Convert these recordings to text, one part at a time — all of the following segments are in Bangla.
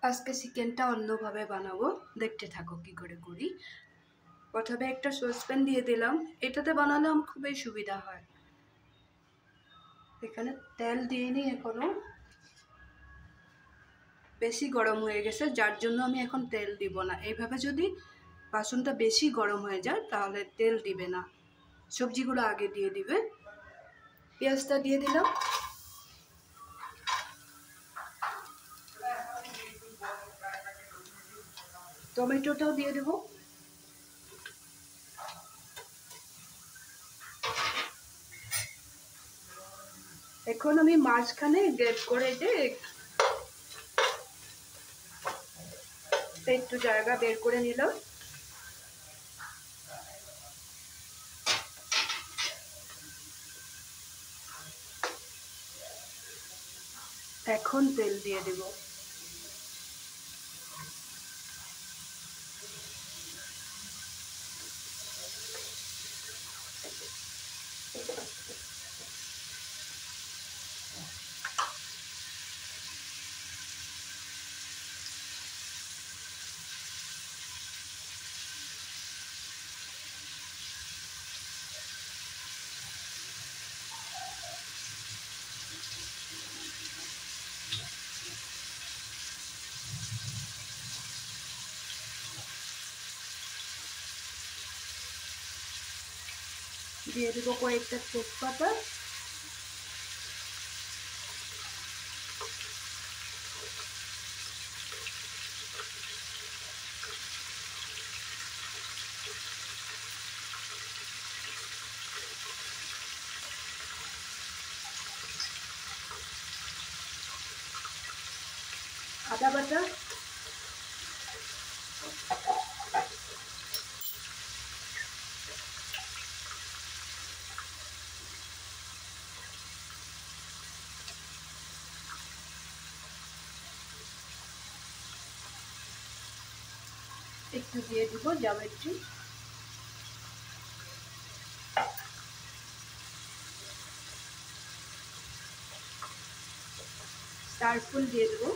আজকে চিকেনটা অন্যভাবে বানাবো, দেখতে থাকো কি করে করি। প্রথমে একটা সসপ্যান দিয়ে দিলাম, এটাতে বানালে আমার খুবই সুবিধা হয়। এখানে তেল দিয়ে নিই, এখনো বেশি গরম হয়ে গেছে, যার জন্য আমি এখন তেল দিব না। এইভাবে যদি বাসনটা বেশি গরম হয়ে যায় তাহলে তেল দিবে না, সবজিগুলো আগে দিয়ে দিবে। পেঁয়াজটা দিয়ে দিলাম, টমেটোটাও দিয়ে দেবো। এখন আমি মাঝখানে গ্যাপ করে একটু জায়গা বের করে নিলাম। এখন তেল দিয়ে দেব। দিয়ে দেবো কয়েকটা তেজপাতা, আদা বাটা, একটু দিয়ে দিব জ্যামেট্রি, স্টার ফুল দিয়ে দেবো,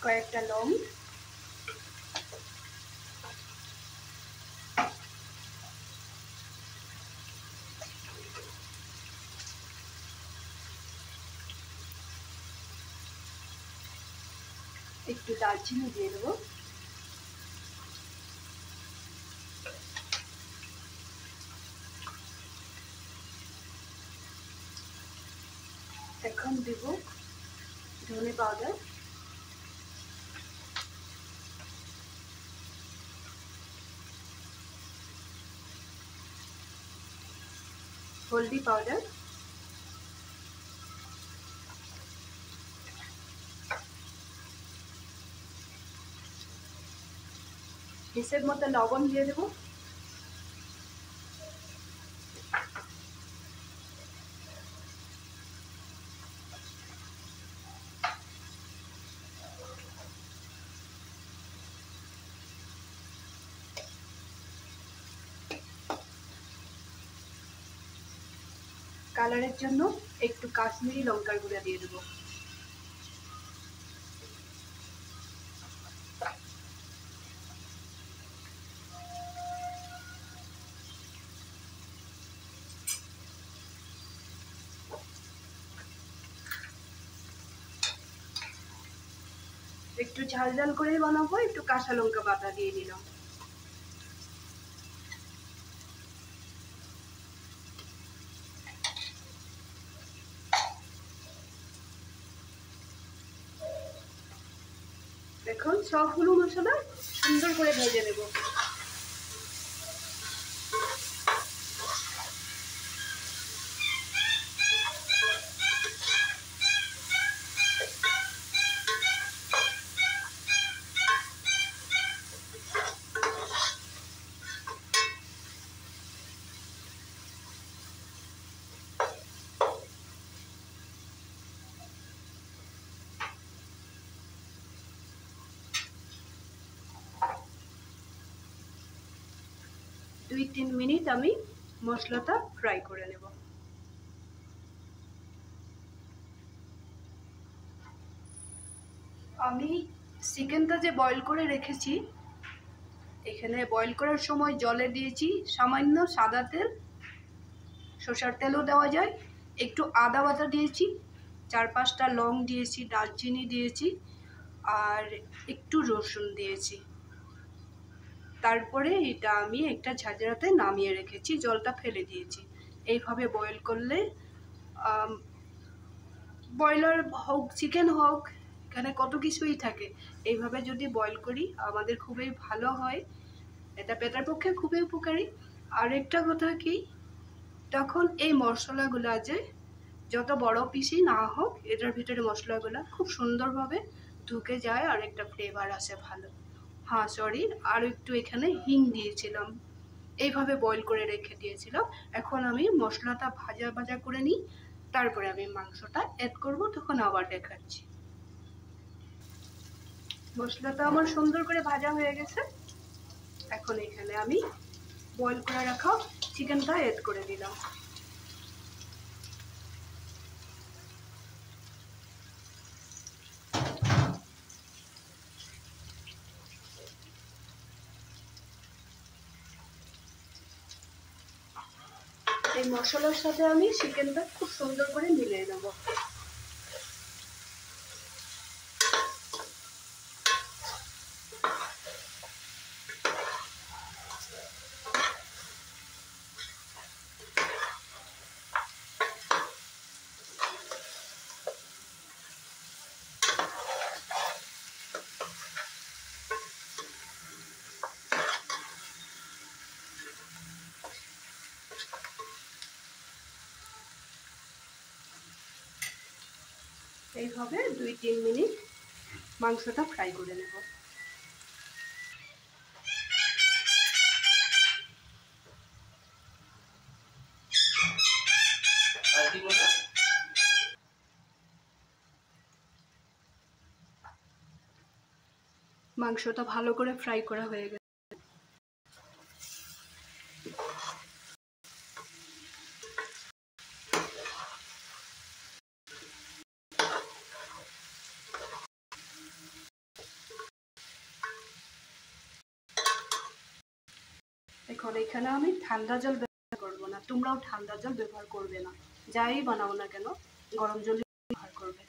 কয়েকটা লং, একটু দারচিনি দিয়ে দেবো, এখন দিব ধনে পাউডার, হলদি পাউডার, হিসেব মতো লবণ দিয়ে দেবো, কালারের জন্য একটু কাশ্মীরি লঙ্কার গুঁড়া দিয়ে দেবো। একটু ঝাল ঝাল করে বানাবো, একটু কাঁচা লঙ্কা বাটা দিয়ে দিলাম। এখন সবগুলো মশলা সুন্দর করে ভেজে নেব। 2-3 মিনিট আমি মশলাটা ফ্রাই করে নেব। আমি চিকেনটা যে বয়েল করে রেখেছি, এখানে বয়েল করার সময় জলে দিয়েছি সামান্য সাদা তেল, সরষের তেলও দেওয়া যায়, একটু আদা বাটা দিয়েছি, 4-5টা লং দিয়েছি, দারচিনি দিয়েছি, আর একটু রসুন দিয়েছি। তারপরে এটা আমি একটা ঝাঁঝরাতে নামিয়ে রেখেছি, জলটা ফেলে দিয়েছি। এইভাবে বয়েল করলে ব্রয়লার হোক চিকেন হোক, এখানে কত কিছুই থাকে, এইভাবে যদি বয়েল করি আমাদের খুবই ভালো হয়, এটা পেটের পক্ষে খুবই উপকারী। আর একটা কথা কি, তখন এই মশলাগুলো যে যত বড় পিসই না হোক, এটার ভিতরে মশলাগুলো খুব সুন্দরভাবে ঢুকে যায় আর একটা ফ্লেভার আসে ভালো। হ্যাঁ সরি, আর একটু এখানে হিং দিয়েছিলাম। এইভাবে বয়েল করে রেখে দিয়েছিলাম। এখন আমি মশলাটা ভাজা ভাজা করে নিই, তারপরে আমি মাংসটা অ্যাড করব, তখন আবার দেখাচ্ছি। মশলাটা আমার সুন্দর করে ভাজা হয়ে গেছে। এখন এখানে আমি বয়েল করে রাখা চিকেনটা অ্যাড করে দিলাম। এই মশলার সাথে আমি চিকেনটা খুব সুন্দর করে মিলিয়ে নেব। এইভাবে 2-3 মিনিট মাংসটা ফ্রাই করে নেব। মাংসটা ভালো করে ফ্রাই করা হয়ে গেছে। এখন এখানে আমি ঠান্ডা জল ব্যবহার করবো না, তোমরাও ঠান্ডা জল ব্যবহার করবে না, যাই বানাও না কেন গরম জল ব্যবহার করবে।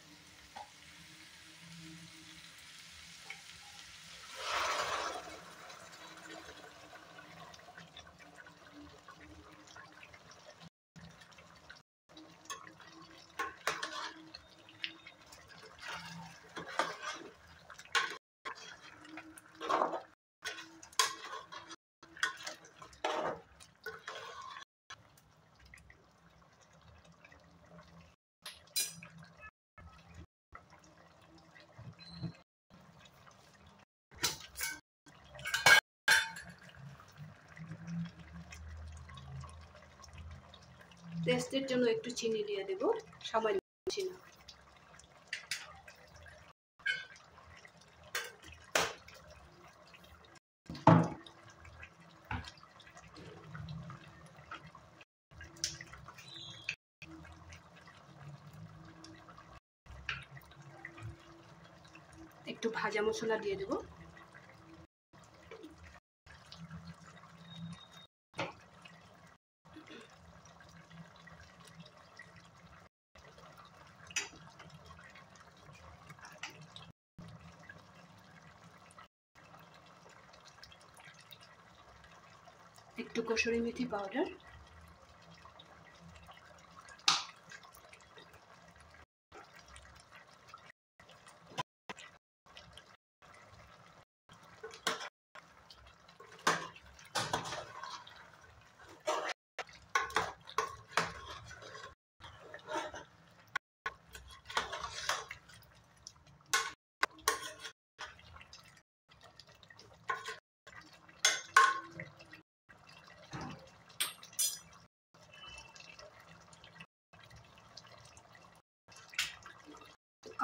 টেস্টের জন্য একটু চিনি দিয়ে দেব, সামান্য চিনি। একটু ভাজা মশলা দিয়ে দেব। একটু কসুরি মেথি পাউডার,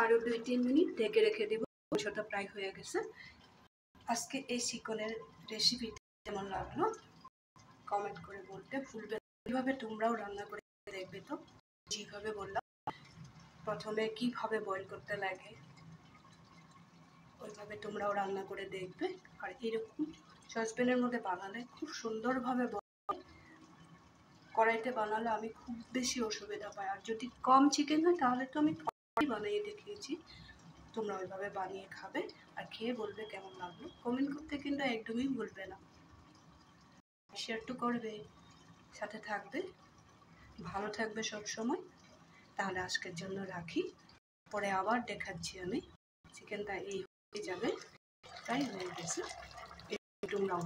আরো 2-3 মিনিট ঢেকে রেখে দেব। মাংসটা প্রায় হয়ে গেছে। আজকে এই চিকেনের রেসিপি কেমন লাগলো কমেন্ট করে বলতে ভুলবে না। এইভাবে তোমরাও রান্না করে দেখবে। তো যেভাবে বললাম প্রথমে কিভাবে বয়েল করতে লাগে ওইভাবে তোমরাও রান্না করে দেখবে। আর এরকম সসপ্যানের মধ্যে বানালে খুব সুন্দরভাবে, কড়াইতে বানালে আমি খুব বেশি অসুবিধা পাই। আর যদি কম চিকেন হয় তাহলে তো আমি বানিয়ে দেখিয়েছি, তোমরা ওইভাবে বানিয়ে খাবে আর খেয়ে বলবে কেমন লাগলো। কমেন্ট করতে কিন্তু একদমই ভুলবে না, শেয়ার তো করবে, সাথে থাকবে, ভালো থাকবে সব সময়। তাহলে আজকের জন্য রাখি, পরে আবার দেখাচ্ছি আমি। চিকেনটা এই হয়ে যাবে, তাই হয়ে গেছে, তোমরাও